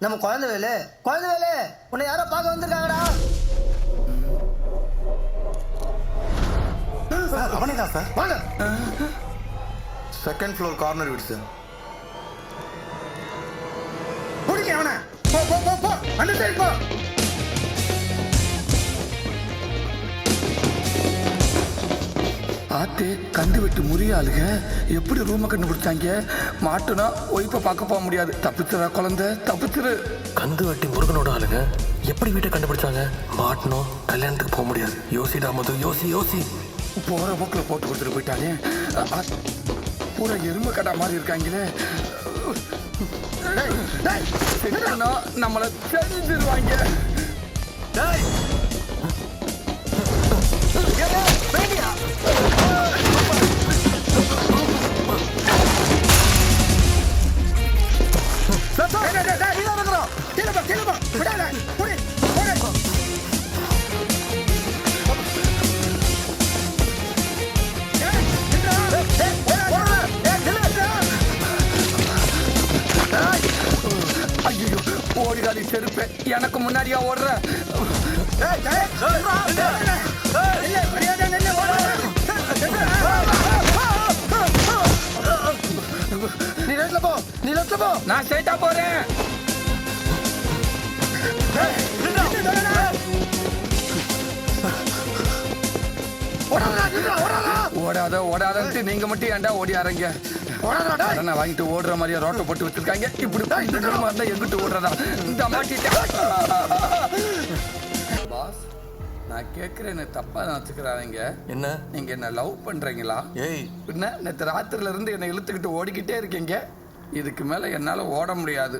நம்ம குழந்தை வேலு உன்னை யாரோ பார்க்க வந்திருக்காங்கடா. அவனே தான் சார். வாங்க. செகண்ட் ஃப்ளோர் கார்னர் வீடு சார். பிடிக்க அவனை. போ போ போ போ. அந்த சைடு போ. ஆத்தே கண்டு விட்டு முறியாளுங்க எப்படி ரூமை கண்டுபிடிச்சாங்க? மாட்டுனா ஒய்ஃபை பார்க்க போக முடியாது. தப்பிச்சுரா குழந்தை, தப்பிச்சிரு. கந்து வெட்டி முருகனோட ஆளுங்க எப்படி வீட்டை கண்டுபிடிச்சாங்க? மாட்டணும், கல்யாணத்துக்கு போக முடியாது. யோசிடா மது, யோசி. போற போக்கில் போட்டு கொடுத்துட்டு போயிட்டானே. பூரா எருமை கடா மாதிரி இருக்காங்களே. நம்மளை தெரிஞ்சிருவாங்க. ஐயோ ஓடிடாதி செருப்பு, எனக்கு முன்னாடியா ஓடுற? நீ லெஃப்ட்ல போ. நான் ஸ்ட்ரைட்டா போறேன். ஓடாதன்ட்டு நீங்க மட்டும் ஏன்டா ஓடி ஆரங்க? நான் வாங்கிட்டு ஓடுற மாதிரியா ரோட்டை போட்டு வச்சிருக்காங்க. இப்படி இருந்தா எங்கிட்டு ஓடுறதா? இந்த மாட்டிட்டேன். பாஸ், நான் கேட்கிறேன்னு தப்பா நினைச்சுக்கிறாங்க. என்ன? நீங்க என்ன லவ் பண்றீங்களா? ஏய், பின்ன நேற்று ராத்திரில இருந்து என்னை இழுத்துக்கிட்டு ஓடிக்கிட்டே இருக்கீங்க. இதுக்கு மேல என்னால ஓட முடியாது.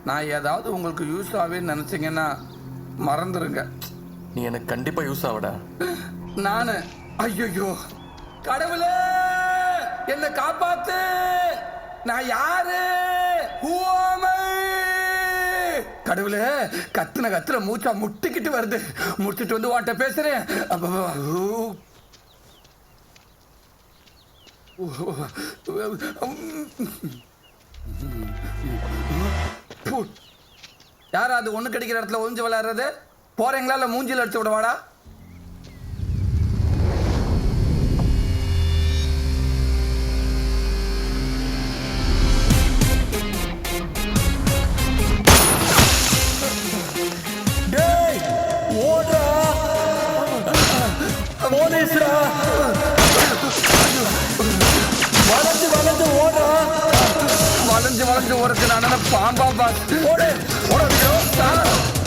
நான் ஏதாவது உங்களுக்கு யூஸ் ஆவேன்னு நினைச்சீங்கன்னா மறந்துருங்க. நீ எனக்கு கண்டிப்பா யூஸ் ஆவடா. நானு ஐயோ கடவுளே என்ன காப்பாத்து. நான் யாரு? கடவுளே, கத்துன மூச்சா முட்டிக்கிட்டு வருது. முடிச்சிட்டு வந்து வாட்ட பேசுறேன். யாரா அது ஒண்ணு கிடைக்கிற இடத்துல ஒளிஞ்சு விளையாடுறது? போறீங்களா இல்ல மூஞ்சில அடிச்சு விடவாடா? வளைஞ்சு ஓடுறது நான் பாம்பா பாஸ்.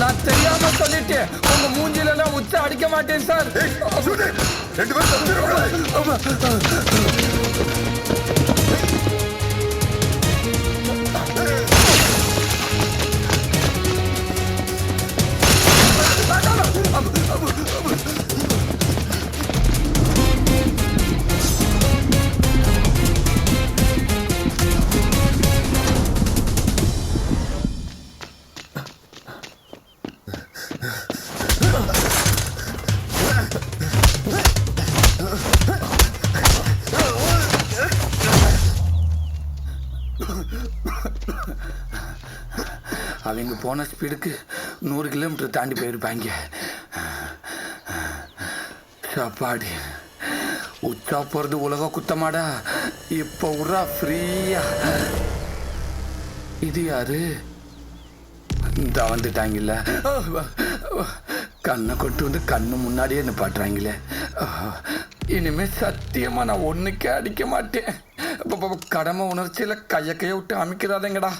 நான் தெரியாம சொல்லிட்டேன். உங்க மூஞ்சில எல்லாம் உச்ச அடிக்க மாட்டேன் சார். அவங்க போன ஸ்பீடுக்கு 100 கிலோமீட்டர் தாண்டி போயிருப்பாங்க. சாப்பாடு உச்சா போறது உலக குத்தமாடா. இப்ப உரா ஃப்ரீயா. இது யாரு? இந்த வந்துட்டாங்கல்ல. கண்ணை கொண்டு வந்து கண்ணு முன்னாடியே நிப்பாட்டுறாங்களே. இனிமே சத்தியமா நான் ஒண்ணுக்கே அடிக்க மாட்டேன். கடமை உணர்ச்சியில கைய விட்டு அமைக்கிறாதேங்கடா.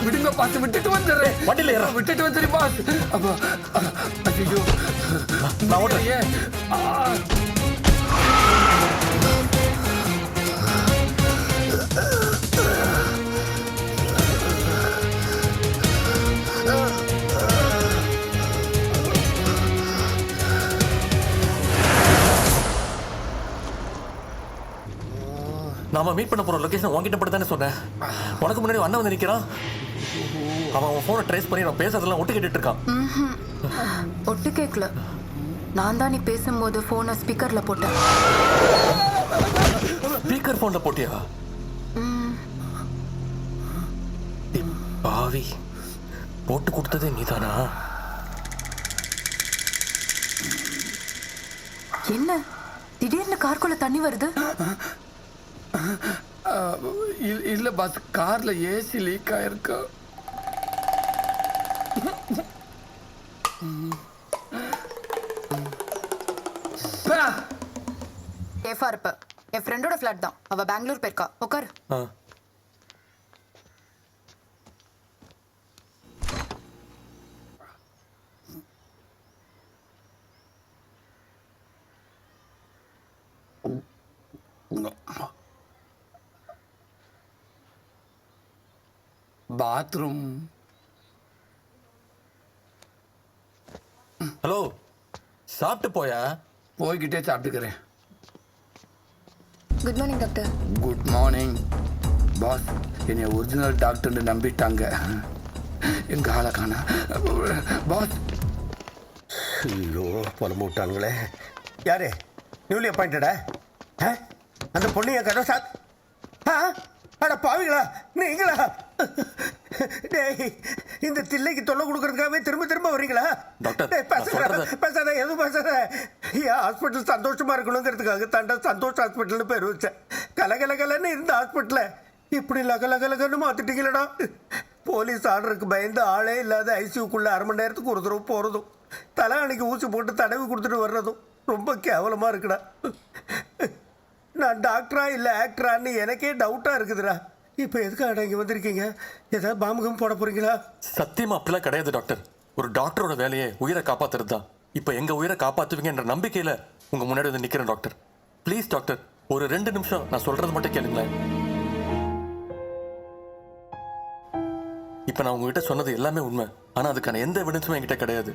விடுங்க பாஸ், விட்டுட்டு வந்துடுறேன். வண்டியில ஏற, விட்டுட்டு வந்துரு பாஸ். அப்போ ஐயோ நான் ஓடுறேன். நாம மீட் பண்ண போற லொகேஷன் உன்கிட்ட பட்டு தானே சொன்னேன். உனக்கு முன்னாடி அண்ணன் வந்து நிக்கிறான். அவன் ஃபோனை ட்ரேஸ் பண்ணி நான் பேசுறதெல்லாம் ஒட்டு கேட்டுட்டு இருக்கான். ஒட்டு கேட்கல. நான் தான் நீ பேசும்போது போனை ஸ்பீக்கர்ல போட்டேன். ஸ்பீக்கர் ஃபோன்ல போட்டியா? பாவி, போட்டு கொடுத்ததே நீதானா? என்ன திடீர்னு கார்க்குள்ள தண்ணி வருது? இல்ல பாஸ், கார்ல ஏசி லீக் ஆயிருக்கு. சேஃபா இருப்ப. என் ஃப்ரெண்டோட ஃபிளாட் தான். அவ பெங்களூர் போயிருக்கா. உட்காரு. பாத்ரூம். ஹலோ, சாப்பிட்டு போயா? போய்கிட்டே சாப்பிட்டுக்கிறேன். Good morning doctor. Good morning boss. என்னை ஒரிஜினல் டாக்டர்னு நம்பிட்டாங்க. எங்க ஆளை காணா பாஸ். ஐயோ புலம்பு விட்டானுங்களே. யாரு நியூலி அப்பாயிண்டடா? அந்த பொண்ணு என் கதை சாத். அட பாவிங்களா நீங்களா? டேய், இந்த தில்லைக்கு தொல்லை கொடுக்கறதுக்காகவே திரும்ப திரும்ப வர்றீங்களா? டாக்டர், டேய், பேசாத எதுவும் பேசாத. என் ஹாஸ்பிட்டல் சந்தோஷமா இருக்கணுங்கிறதுக்காக தாண்டா சந்தோஷ் ஹாஸ்பிட்டல்னு பேர் வச்சேன். கலகலகலன்னு இருந்த ஹாஸ்பிட்டல இப்படி லகலகலகன்னு மாத்திட்டீங்களடா. போலீஸ் ஆர்டருக்கு பயந்து ஆளே இல்லாத ஐசியூக்குள்ள 1/2 மணி நேரத்துக்கு ஒரு தடவை போறதும் தலையணைக்கு ஊசி போட்டு தடவி கொடுத்துட்டு வர்றதும் ரொம்ப கேவலமா இருக்குடா. நான் டாக்டரா இல்லை ஆக்டரான்னு எனக்கே டவுட்டா இருக்குதுடா. இப்போ எதுக்காக இங்கே வந்திருக்கீங்க? ஏதாவது பாம்புகம் போட போறீங்களா? சத்தியமா அப்படிலாம் கிடையாது டாக்டர். ஒரு டாக்டரோட வேலையை உயிரை காப்பாத்துறது தான். இப்போ எங்க உயிரை காப்பாத்துவீங்கன்ற நம்பிக்கையில உங்க முன்னாடி வந்து நிக்கிறேன் டாக்டர். ப்ளீஸ் டாக்டர், ஒரு 2 நிமிஷம் நான் சொல்றது மட்டும் கேளுங்களேன். இப்போ நான் உங்ககிட்ட சொன்னது எல்லாமே உண்மை. ஆனா அதுக்கான எந்த எவிடன்ஸும் என்கிட்ட கிடையாது.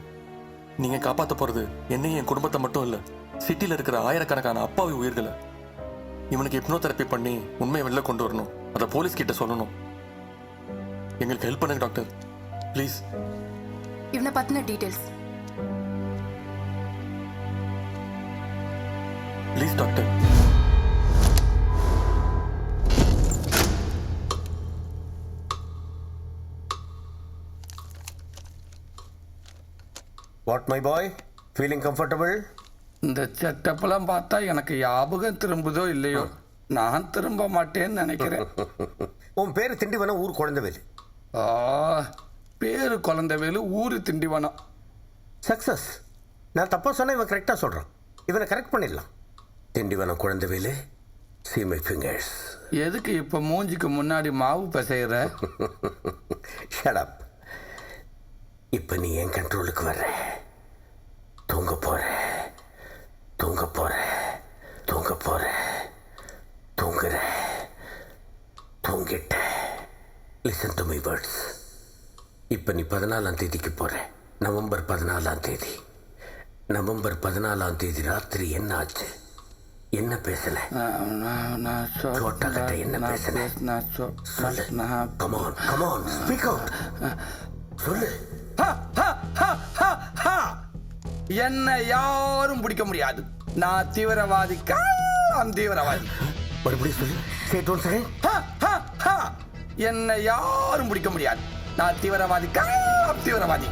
நீங்க காப்பாற்ற போறது என்னையும் என் குடும்பத்தை மட்டும் இல்ல, சிட்டில இருக்கிற ஆயிரக்கணக்கான அப்பாவி உயிர்களை. இவனுக்கு ஹிப்னோதெரப்பி பண்ணி உண்மையை வெளில கொண்டு வரணும். அதை போலீஸ் கிட்ட சொல்லணும். எங்களுக்கு ஹெல்ப் பண்ணுங்க டாக்டர், ப்ளீஸ். இவனை பத்தின details. Please doctor. What my boy, feeling comfortable? இந்த செட்டப்பெல்லாம் பார்த்தா எனக்கு ஞாபகம் திரும்புதோ இல்லையோ, நான் திரும்ப மாட்டேன்னு நினைக்கிறேன். உன் பேர் திண்டிவனம், ஊர் குழந்தைவேலு. பேரு குழந்தைவேலு, ஊரு திண்டிவனம். சக்சஸ். நான் தப்பா சொன்னா இவன் கரெக்டாக சொல்கிறான். இவனை கரெக்ட் பண்ணிடலாம். Tindivanam Kuzhandaivelu, see my fingers. எதுக்கு இப்போ மூஞ்சிக்கு முன்னாடி மாவு பிசைகிற? Shut up. இப்போ நீ என் கண்ட்ரோலுக்கு வர்ற. தூங்க போற, தூங்க போற, தூங்க போற, தூங்குற, தூங்கிட்ட. Listen to my words. இப்போ நீ 14ஆம் தேதிக்கு போற. நவம்பர் 14ஆம் தேதி. நவம்பர் 14ஆம் தேதி ராத்திரி என்ன ஆச்சு? என்ன பேசல? சோட்டா கிட்ட என்ன பேசல? சொல்லு. Come on, come on, speak out. சொல்லு. என்ன யாரும் பிடிக்க முடியாது. நான் தீவிரவாதி, தீவிரவாதி. மறுபடியும் சொல்லு. Say it once again. என்ன யாரும் பிடிக்க முடியாது. நான் தீவிரவாதி, தீவிரவாதி.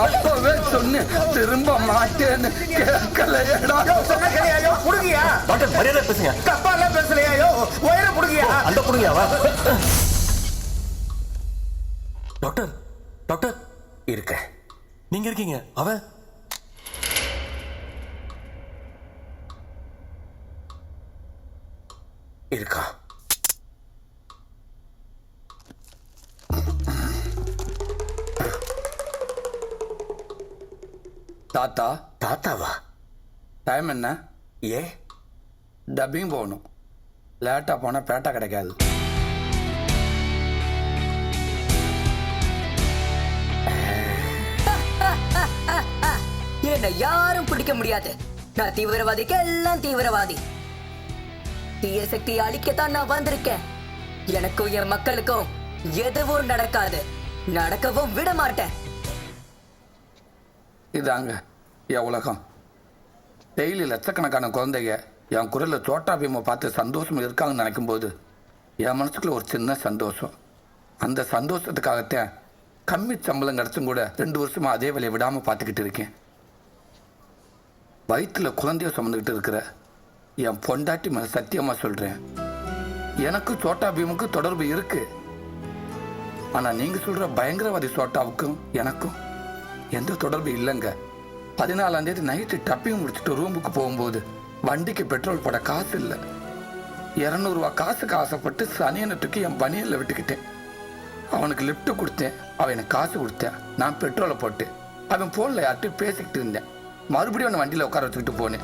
அப்பவே சொன்னேன் திரும்ப மாட்டேன்னு, கேட்கலையடா. டாக்டர், மரியாதை பேசுங்க. தப்பாலாம் பேசலையோ, ஒயரை புடுங்கியா? அந்த புடுங்கியாவா? டாக்டர், டாக்டர் இருக்க. நீங்க இருக்கீங்க. அவன் இருக்கா? தாத்தா. தாத்தாவா? டைம் என்ன? ஏ டப்பிங் போகணும். லேட்டாக போனால் பேட்டா கிடைக்காது. என்னை யாரும் பிடிக்க முடியாது. நான் தீவிரவாதிக்கு எல்லாம் தீவிரவாதி. தீய சக்தியை அழிக்கத்தான் நான் வந்திருக்கேன். எனக்கும் என் மக்களுக்கும் எதுவும் நடக்காது, நடக்கவும் விட மாட்டேன். இதாங்க என் உலகம். டெய்லி லட்சக்கணக்கான குழந்தைங்க என் குரலில் சோட்டா பீமை பார்த்து சந்தோஷம் இருக்காங்கன்னு நினைக்கும் போது என் மனசுக்குள்ள ஒரு சின்ன சந்தோஷம். அந்த சந்தோஷத்துக்காகத்தான் கம்மி சம்பளம் கிடச்சும் கூட 2 வருஷமா அதே வேலையை விடாமல் பார்த்துக்கிட்டு இருக்கேன். வயிற்றுல குழந்தைய சுமந்துக்கிட்டு இருக்கிற என் பொண்டாட்டி மேலே சத்தியமாக சொல்கிறேன், எனக்கும் சோட்டா பீமுக்கு தொடர்பு இருக்கு. ஆனால் நீங்கள் சொல்கிற பயங்கரவாதி சோட்டாவுக்கும் எனக்கும் எந்த தொடர்பு இல்லைங்க. 14ஆம் தேதி நைட்டு டப்பிங் முடிச்சுட்டு ரூமுக்கு போகும்போது வண்டிக்கு பெட்ரோல் போட காசு இல்லை. 200 ரூபா காசுக்கு ஆசைப்பட்டு சனியனை தூக்கி என் பனியனில் விட்டுக்கிட்டேன். அவனுக்கு லிஃப்ட் கொடுத்தேன், அவன் எனக்கு காசு கொடுத்தேன், நான் பெட்ரோலை போட்டு அவன் ஃபோனில் யார்கிட்டையும் பேசிக்கிட்டு இருந்தேன். மறுபடியும் அவனை வண்டியில் உட்கார வச்சுக்கிட்டு போனேன்.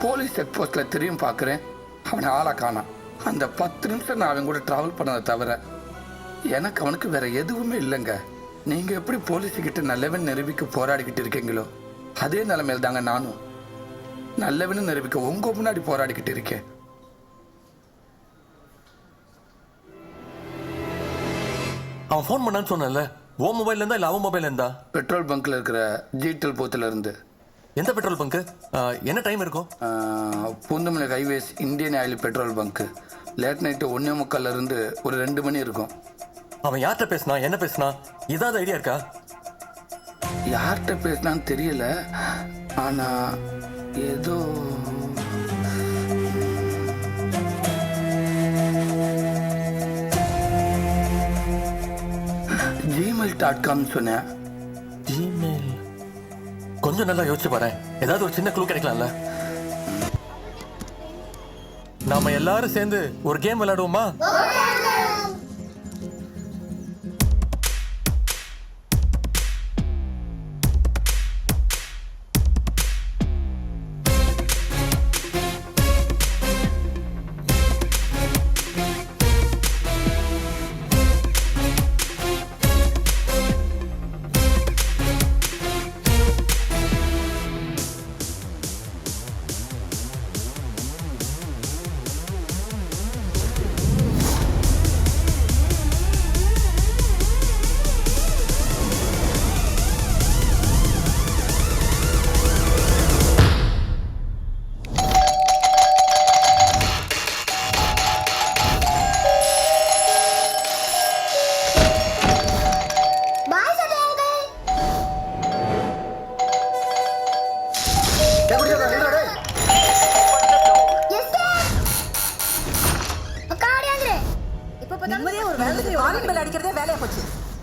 போலீஸ் செக் போஸ்ட்டில் திரும்பியும் பார்க்குறேன், அவனை ஆளை காணான். அந்த 10 நிமிஷம் நான் அவன் கூட ட்ராவல் பண்ணதை தவிர எனக்கு அவனுக்கு வேற எதுவுமே இல்லைங்க. நீங்கள் எப்படி போலீஸுக்கிட்ட நல்லவன் நிரூபிக்க போராடிக்கிட்டு இருக்கீங்களோ அதே நிலைமையில் தாங்க நானும் நல்லவன்னு நிரூபிக்க உங்க முன்னாடி போராடிக்கிட்டு இருக்கேன். அவன் ஃபோன் பண்ணான்னு சொன்னல, ஓ மொபைல்ல இருந்தா இல்ல அவன் மொபைல்ல இருந்தா? பெட்ரோல் பங்க்ல இருக்கிற ஜிடெல் பூத்துல இருந்து. எந்த பெட்ரோல் பங்க்? என்ன டைம் இருக்கும்? Poonamallee highways Indian oil petrol bunk. Late night 1:45 இருந்து ஒரு 2 மணி இருக்கும். அவன் யார்கிட்ட பேசினா, என்ன பேசினா, ஏதாவது ஐடியா இருக்கா? யார்கிட்ட பேசினான்னு தெரியல, ஆனா ஏதோ gmail.com சொன்னேன். ஜிமெயில். கொஞ்சம் நல்லா யோசிச்சு பாரு, ஏதாவது ஒரு சின்ன க்ளூ கிடைக்கலாம்ல. நாம எல்லாரும் சேர்ந்து ஒரு கேம் விளையாடுவோமா?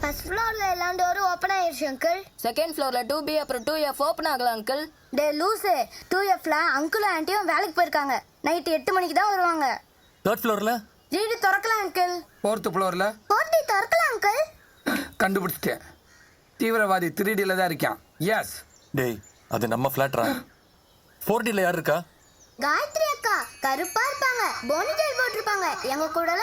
ஃபர்ஸ்ட் ஃப்ளோர்ல எல்லாம் டோர் ஓபன் ஆயிருச்சு அங்கிள். செகண்ட் ஃப்ளோர்ல 2B அப்புறம் 2F ஓபன் ஆகல அங்கிள். டே லூசு, 2Fல அங்கிளும் ஆண்டியும் வேலைக்கு போயிருக்காங்க. நைட் 8 மணிக்கு தான் வருவாங்க. தேர்ட் ஃப்ளோர்ல ஜிடி திறக்கலாம் அங்கிள். 4th ஃப்ளோர்ல போட்டி திறக்கலாம் அங்கிள். கண்டுபிடிச்சிட்டேன். தீவிரவாதி 3Dல தான் இருக்கான். எஸ். டேய், அது நம்ம ஃபிளாட்ரா. 4Dல யார் இருக்கா? காயத்ரி அக்கா கருப்பா இருப்பாங்க, போனிடெயில் போட்டிருப்பாங்க, எங்க கூட